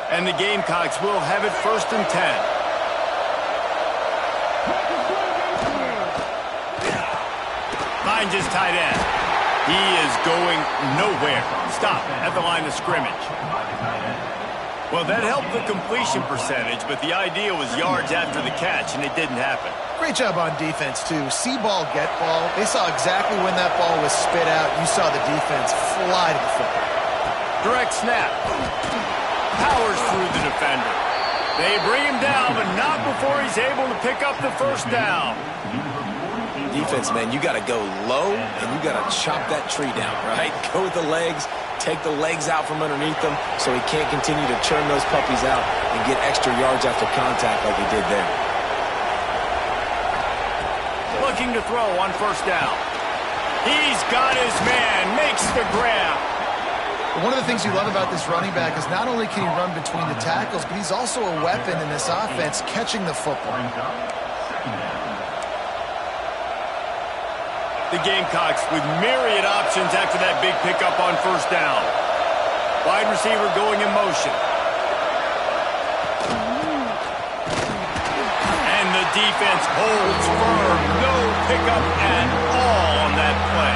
And the Gamecocks will have it 1st and 10. Finds his tight end. He is going nowhere. Stop at the line of scrimmage. Well, that helped the completion percentage, but the idea was yards after the catch, and it didn't happen. Great job on defense, too. See ball, get ball. They saw exactly when that ball was spit out. You saw the defense fly to the football. Direct snap. Powers through the defender. They bring him down, but not before he's able to pick up the 1st down. Defense, man, you got to go low, and you got to chop that tree down, right? Go with the legs. Take the legs out from underneath them so he can't continue to churn those puppies out and get extra yards after contact like he did there. Looking to throw on 1st down. He's got his man, makes the grab. One of the things you love about this running back is not only can he run between the tackles, but he's also a weapon in this offense, catching the football. The Gamecocks with myriad options after that big pickup on 1st down. Wide receiver going in motion. And the defense holds firm. No pickup at all on that play.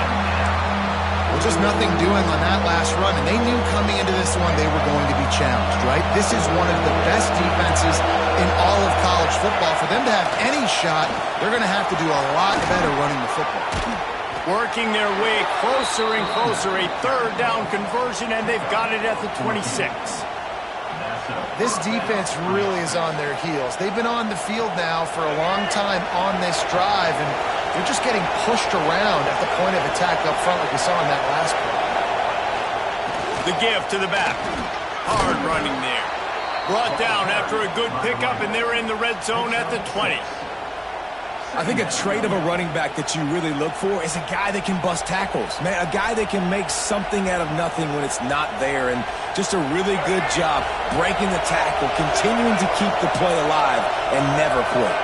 Well, just nothing doing on that last run, and they knew coming into this one they were going to be challenged, right? This is one of the best defenses in all of college football. For them to have any shot, they're going to have to do a lot better running the football. Working their way closer and closer, a 3rd down conversion, and they've got it at the 26. This defense really is on their heels. They've been on the field now for a long time on this drive, and they're just getting pushed around at the point of attack up front like we saw in that last play. The give to the back. Hard running there. Brought down after a good pickup, and they're in the red zone at the 20. I think a trait of a running back that you really look for is a guy that can bust tackles. Man, a guy that can make something out of nothing when it's not there. And just a really good job breaking the tackle, continuing to keep the play alive, and never quit.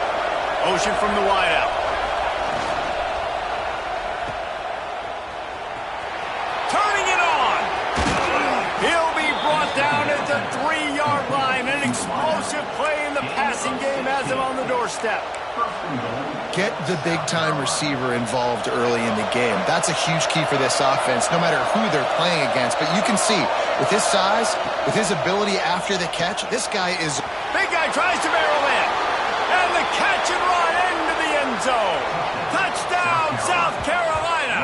Motion from the wideout. Turning it on. He'll be brought down at the 3-yard line. An explosive play in the passing game has him on the doorstep. Get the big-time receiver involved early in the game. That's a huge key for this offense, no matter who they're playing against. But you can see, with his size, with his ability after the catch, this guy is... Big guy tries to barrel in. And the catch and run into the end zone. Touchdown, South Carolina.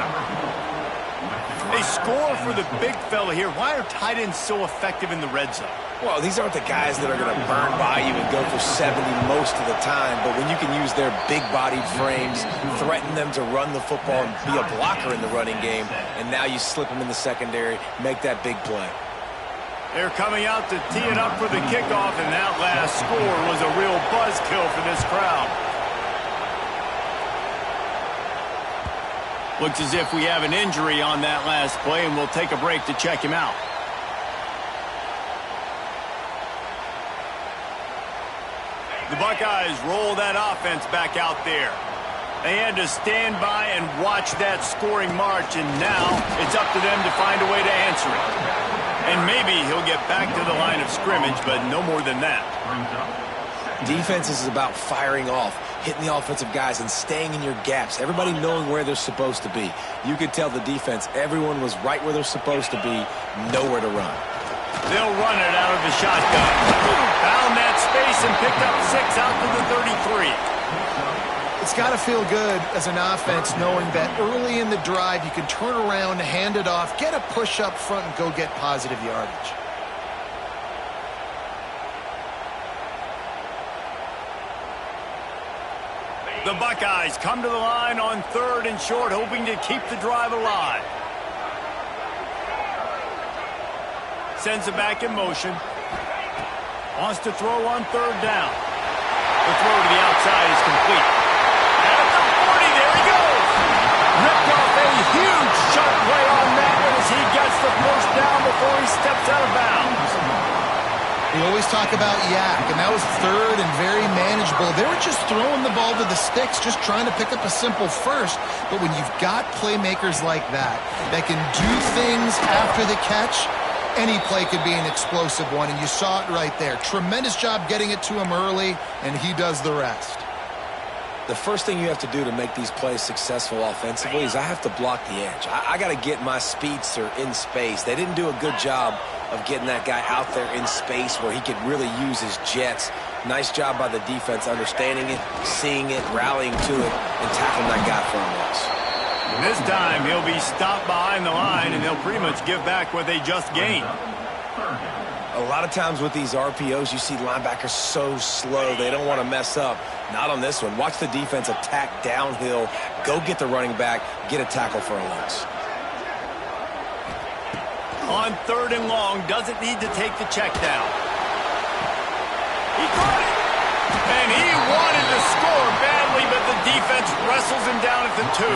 They score for the big fella here. Why are tight ends so effective in the red zone? Well, these aren't the guys that are going to burn by you and go for 70 most of the time, but when you can use their big-bodied frames, threaten them to run the football and be a blocker in the running game, and now you slip them in the secondary, make that big play. They're coming out to tee it up for the kickoff, and that last score was a real buzzkill for this crowd. Looks as if we have an injury on that last play, and we'll take a break to check him out. The Buckeyes roll that offense back out there. They had to stand by and watch that scoring march, and now it's up to them to find a way to answer it. And maybe he'll get back to the line of scrimmage, but no more than that. Defense is about firing off, hitting the offensive guys, and staying in your gaps. Everybody knowing where they're supposed to be. You could tell the defense, everyone was right where they're supposed to be, nowhere to run. They'll run it out of the shotgun. Found that space and picked up 6 out to the 33. It's got to feel good as an offense knowing that early in the drive you can turn around, hand it off, get a push up front, and go get positive yardage. The Buckeyes come to the line on 3rd and short, hoping to keep the drive alive. Sends it back in motion. Wants to throw on 3rd down. The throw to the outside is complete. At the 40, there he goes. Ripped off a huge sharp play on that one as he gets the 1st down before he steps out of bounds. We always talk about yak, and that was 3rd and very manageable. They were just throwing the ball to the sticks, just trying to pick up a simple 1st. But when you've got playmakers like that can do things after the catch, any play could be an explosive one, and you saw it right there. Tremendous job getting it to him early, and he does the rest. The first thing you have to do to make these plays successful offensively is I have to block the edge. I got to get my speedster in space. They didn't do a good job of getting that guy out there in space where he could really use his jets. Nice job by the defense understanding it, seeing it, rallying to it, and tackling that guy for a loss. This time he'll be stopped behind the line, and they'll pretty much give back what they just gained. A lot of times with these RPOs, you see linebackers so slow, they don't want to mess up. Not on this one. Watch the defense attack downhill, go get the running back, get a tackle for a loss. On 3rd and long, doesn't need to take the check down. He caught it! And he wanted to score badly, but the defense wrestles him down at the 2.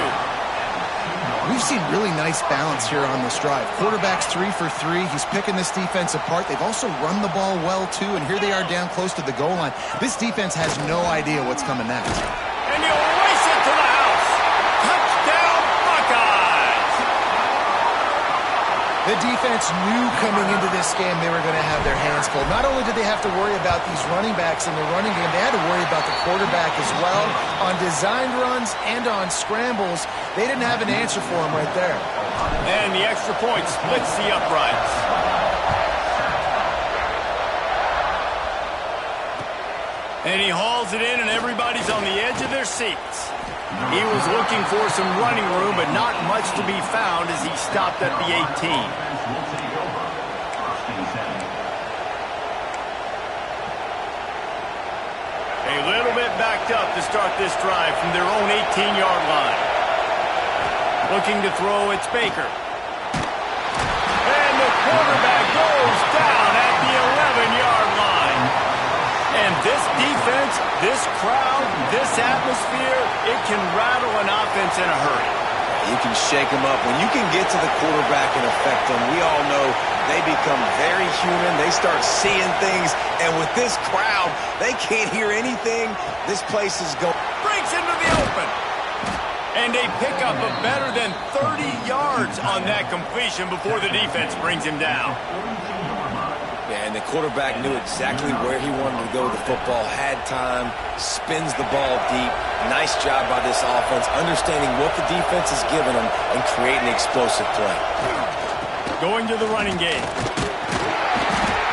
We've seen really nice balance here on this drive. Quarterback's 3 for 3. He's picking this defense apart. They've also run the ball well, too, and here they are down close to the goal line. This defense has no idea what's coming next. And he'll race it to the house. Touchdown, Buckeyes! The defense knew coming into this game they were going to have their hands full. Not only did they have to worry about these running backs in the running game, they had to worry about the quarterback as well. On designed runs and on scrambles, they didn't have an answer for him right there. And the extra point splits the uprights. And he hauls it in, and everybody's on the edge of their seats. He was looking for some running room, but not much to be found as he stopped at the 18. A little bit backed up to start this drive from their own 18-yard line. Looking to throw, it's Baker. And the quarterback goes down at the 11-yard line. And this defense, this crowd, this atmosphere, it can rattle an offense in a hurry. You can shake them up. When you can get to the quarterback and affect them, we all know they become very human. They start seeing things. And with this crowd, they can't hear anything. This place is going. Breaks into the open. And a pickup of better than 30 yards on that completion before the defense brings him down. Yeah, and the quarterback knew exactly where he wanted to go with the football, had time, spins the ball deep. Nice job by this offense, understanding what the defense is giving them and creating an explosive play. Going to the running game.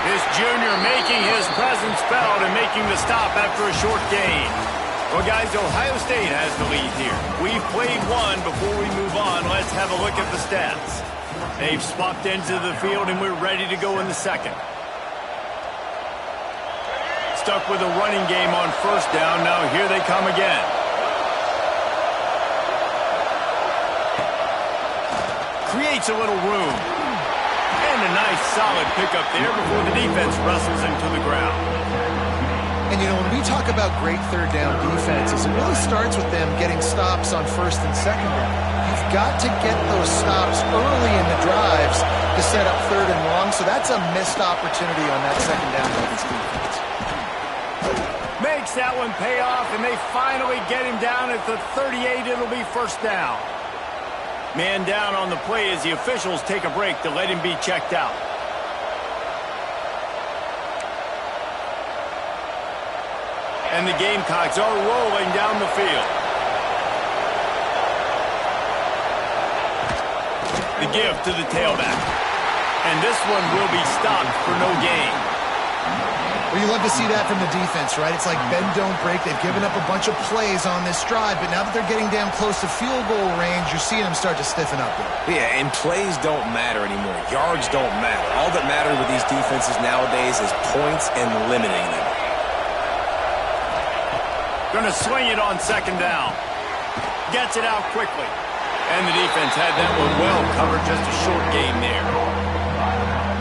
This junior making his presence felt and making the stop after a short gain. Well, guys, Ohio State has the lead here. We've played one. Before we move on, let's have a look at the stats. They've swapped into the field, and we're ready to go in the second. Stuck with a running game on 1st down. Now here they come again. Creates a little room. And a nice solid pickup there before the defense wrestles him to the ground. And, you know, when we talk about great 3rd down defenses, it really starts with them getting stops on 1st and 2nd down. You've got to get those stops early in the drives to set up 3rd and long, so that's a missed opportunity on that 2nd down by this defense. Makes that one pay off, and they finally get him down at the 38. It'll be 1st down. Man down on the play as the officials take a break to let him be checked out. And the Gamecocks are rolling down the field. The give to the tailback. And this one will be stopped for no gain. Well, you love to see that from the defense, right? It's like bend, don't break. They've given up a bunch of plays on this drive, but now that they're getting down close to field goal range, you're seeing them start to stiffen up there. Yeah, and plays don't matter anymore. Yards don't matter. All that matters with these defenses nowadays is points and limiting them. Going to swing it on 2nd down. Gets it out quickly. And the defense had that one well covered, just a short game there.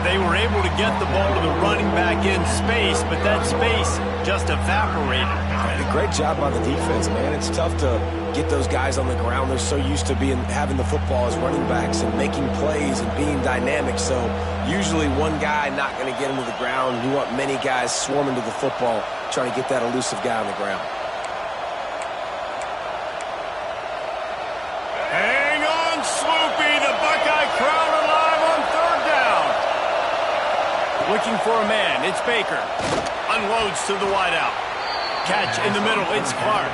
They were able to get the ball to the running back in space, but that space just evaporated. A great job by the defense, man. It's tough to get those guys on the ground. They're so used to having the football as running backs and making plays and being dynamic. So usually one guy not going to get him to the ground. You want many guys swarming to the football, trying to get that elusive guy on the ground. Hang on, Sloopy. The Buckeye crowd alive on 3rd down. Looking for a man. It's Baker. Unloads to the wideout. Catch in the middle. It's Clark.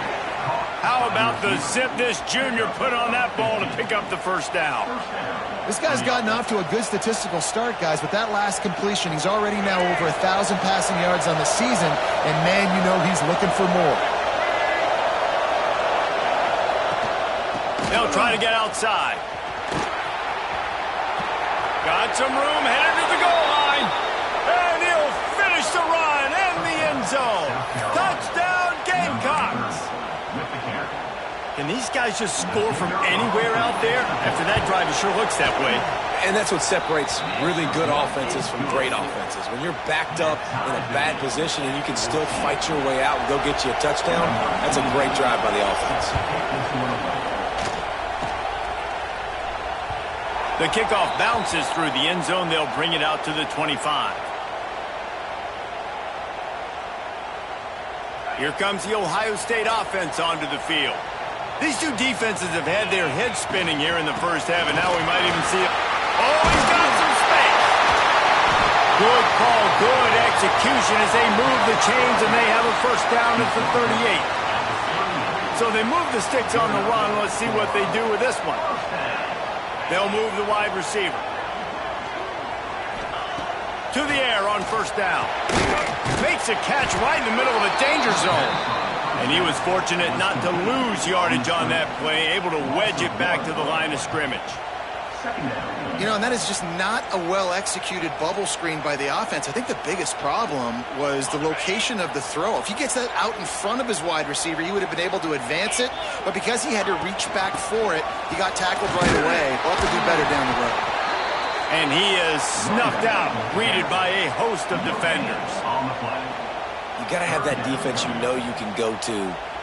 How about the zip this junior put on that ball to pick up the first down? This guy's gotten off to a good statistical start, guys, with that last completion. He's already now over 1,000 passing yards on the season, and, man, you know he's looking for more. They'll try to get outside. Got some room, headed to the goal line. And he'll finish the run in the end zone. Touchdown, Gamecocks. Can these guys just score from anywhere out there? After that drive, it sure looks that way. And that's what separates really good offenses from great offenses. When you're backed up in a bad position and you can still fight your way out and go get you a touchdown, that's a great drive by the offense. The kickoff bounces through the end zone. They'll bring it out to the 25. Here comes the Ohio State offense onto the field. These two defenses have had their heads spinning here in the first half, and now we might even see it. Oh, he's got some space. Good call, good execution as they move the chains, and they have a first down at the 38. So they move the sticks on the run. Let's see what they do with this one. They'll move the wide receiver. To the air on first down. Makes a catch right in the middle of a danger zone. And he was fortunate not to lose yardage on that play, able to wedge it back to the line of scrimmage. You know, and that is just not a well-executed bubble screen by the offense. I think the biggest problem was the location of the throw. If he gets that out in front of his wide receiver, he would have been able to advance it. But because he had to reach back for it, he got tackled right away. We'll have to do better down the road. And he is snuffed out, greeted by a host of defenders. You got to have that defense you know you can go to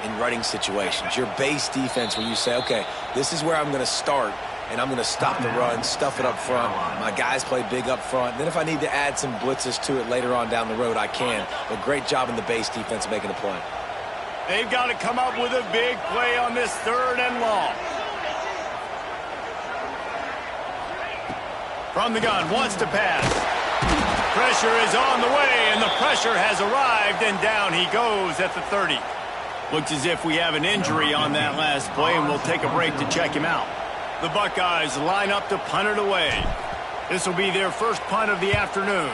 in running situations. Your base defense where you say, okay, this is where I'm going to start, and I'm going to stop the run, stuff it up front. My guys play big up front. Then if I need to add some blitzes to it later on down the road, I can. But great job in the base defense making a play. They've got to come up with a big play on this third and long. From the gun, wants to pass. Pressure is on the way, and the pressure has arrived, and down he goes at the 30. Looks as if we have an injury on that last play, and we'll take a break to check him out. The Buckeyes line up to punt it away. This will be their first punt of the afternoon.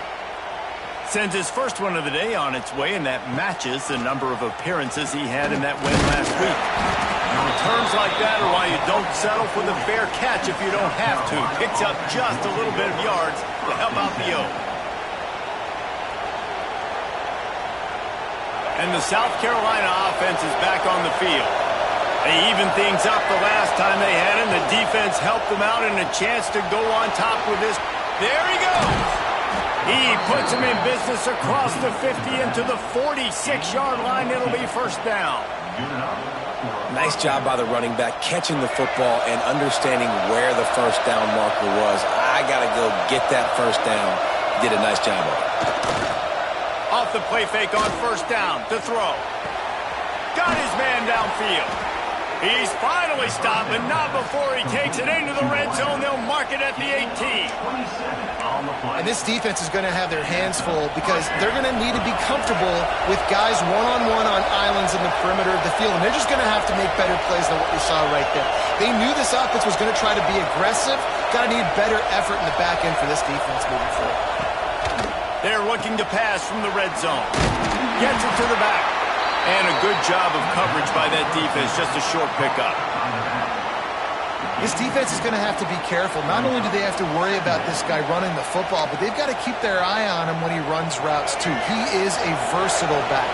Sends his first one of the day on its way, and that matches the number of appearances he had in that win last week. Terms like that are why you don't settle for the fair catch if you don't have to. Picks up just a little bit of yards to help out the O. And the South Carolina offense is back on the field. They evened things up the last time they had him. The defense helped them out and a chance to go on top with this. There he goes. He puts him in business across the 50 into the 46-yard line. It'll be first down. Nice job by the running back, catching the football and understanding where the first down marker was. I got to go get that first down. Did a nice job of it. Off the play fake on first down to throw. Got his man downfield. He's finally stopped, but not before he takes it into the red zone. They'll mark it at the 18. And this defense is going to have their hands full because they're going to need to be comfortable with guys one-on-one on islands in the perimeter of the field, and they're just going to have to make better plays than what we saw right there. They knew this offense was going to try to be aggressive. Got to need better effort in the back end for this defense moving forward. They're looking to pass from the red zone. Gets it to the back. And a good job of coverage by that defense, just a short pickup. This defense is going to have to be careful. Not only do they have to worry about this guy running the football, but they've got to keep their eye on him when he runs routes too. He is a versatile back.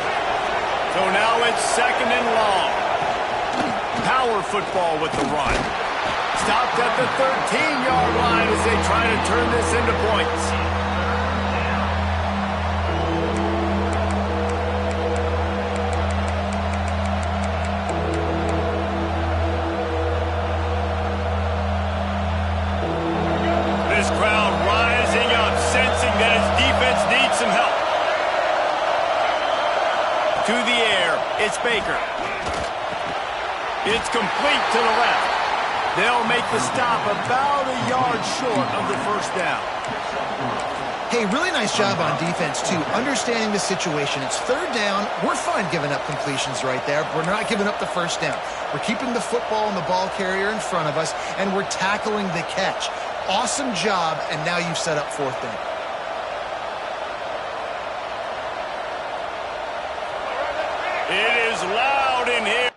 So now it's second and long. Power football with the run. Stopped at the 13-yard line as they try to turn this into points. To the air, it's Baker. It's complete to the left. They'll make the stop about a yard short of the first down. Hey, really nice job on defense, too, understanding the situation. It's third down. We're fine giving up completions right there. We're not giving up the first down. We're keeping the football and the ball carrier in front of us, and we're tackling the catch. Awesome job, and now you've set up fourth down. It is loud in here.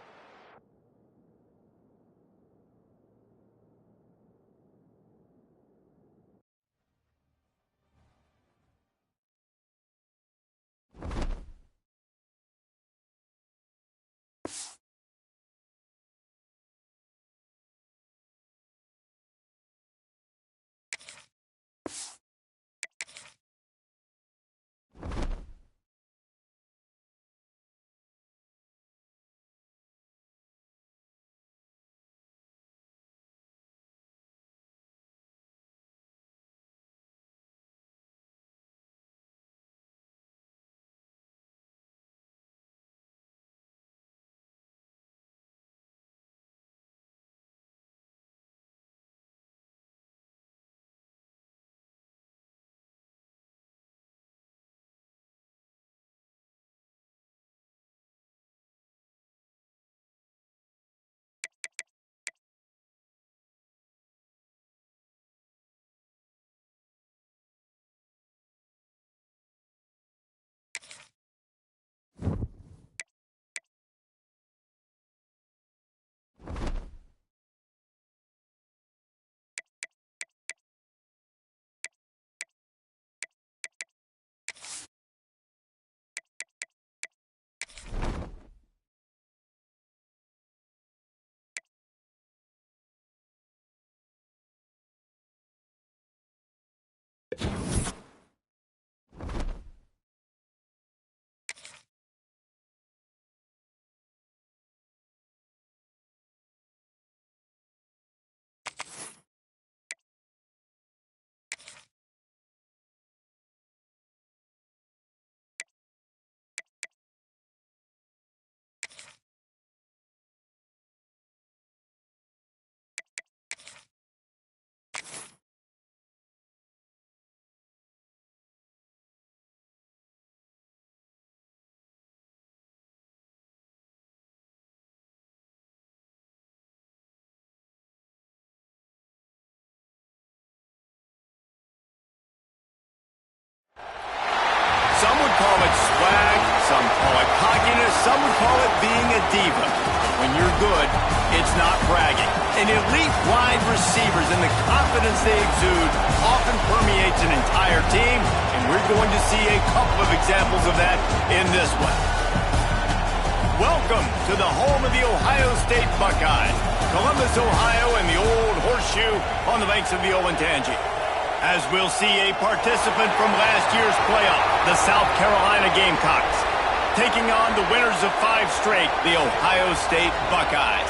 Some would call it swag, some call it cockiness, some would call it being a diva. When you're good, it's not bragging. And elite wide receivers and the confidence they exude often permeates an entire team, and we're going to see a couple of examples of that in this one. Welcome to the home of the Ohio State Buckeyes, Columbus, Ohio, and the old horseshoe on the banks of the Olentangy. As we'll see a participant from last year's playoff, the South Carolina Gamecocks, taking on the winners of 5 straight, the Ohio State Buckeyes.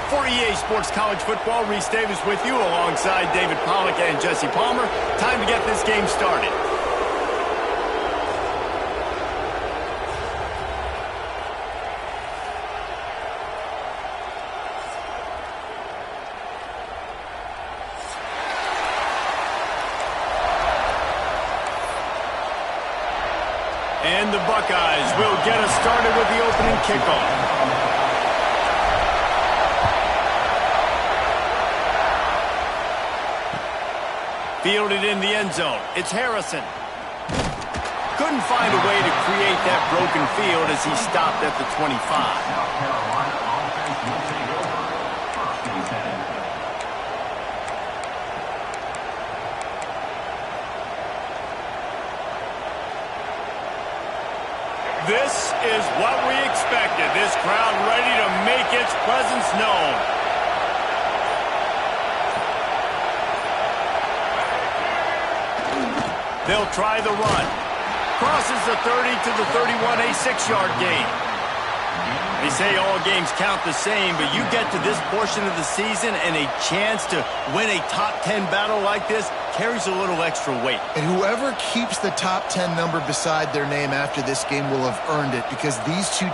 For EA Sports College Football, Reese Davis with you alongside David Pollack and Jesse Palmer. Time to get this game started. And the Buckeyes will get us started with the opening kickoff. Fielded in the end zone. It's Harrison. Couldn't find a way to create that broken field as he stopped at the 25. This is what we expected. This crowd ready to make its presence known. They'll try the run. Crosses the 30 to the 31, a 6-yard gain. They say all games count the same, but you get to this portion of the season and a chance to win a top 10 battle like this carries a little extra weight. And whoever keeps the top 10 number beside their name after this game will have earned it, because these two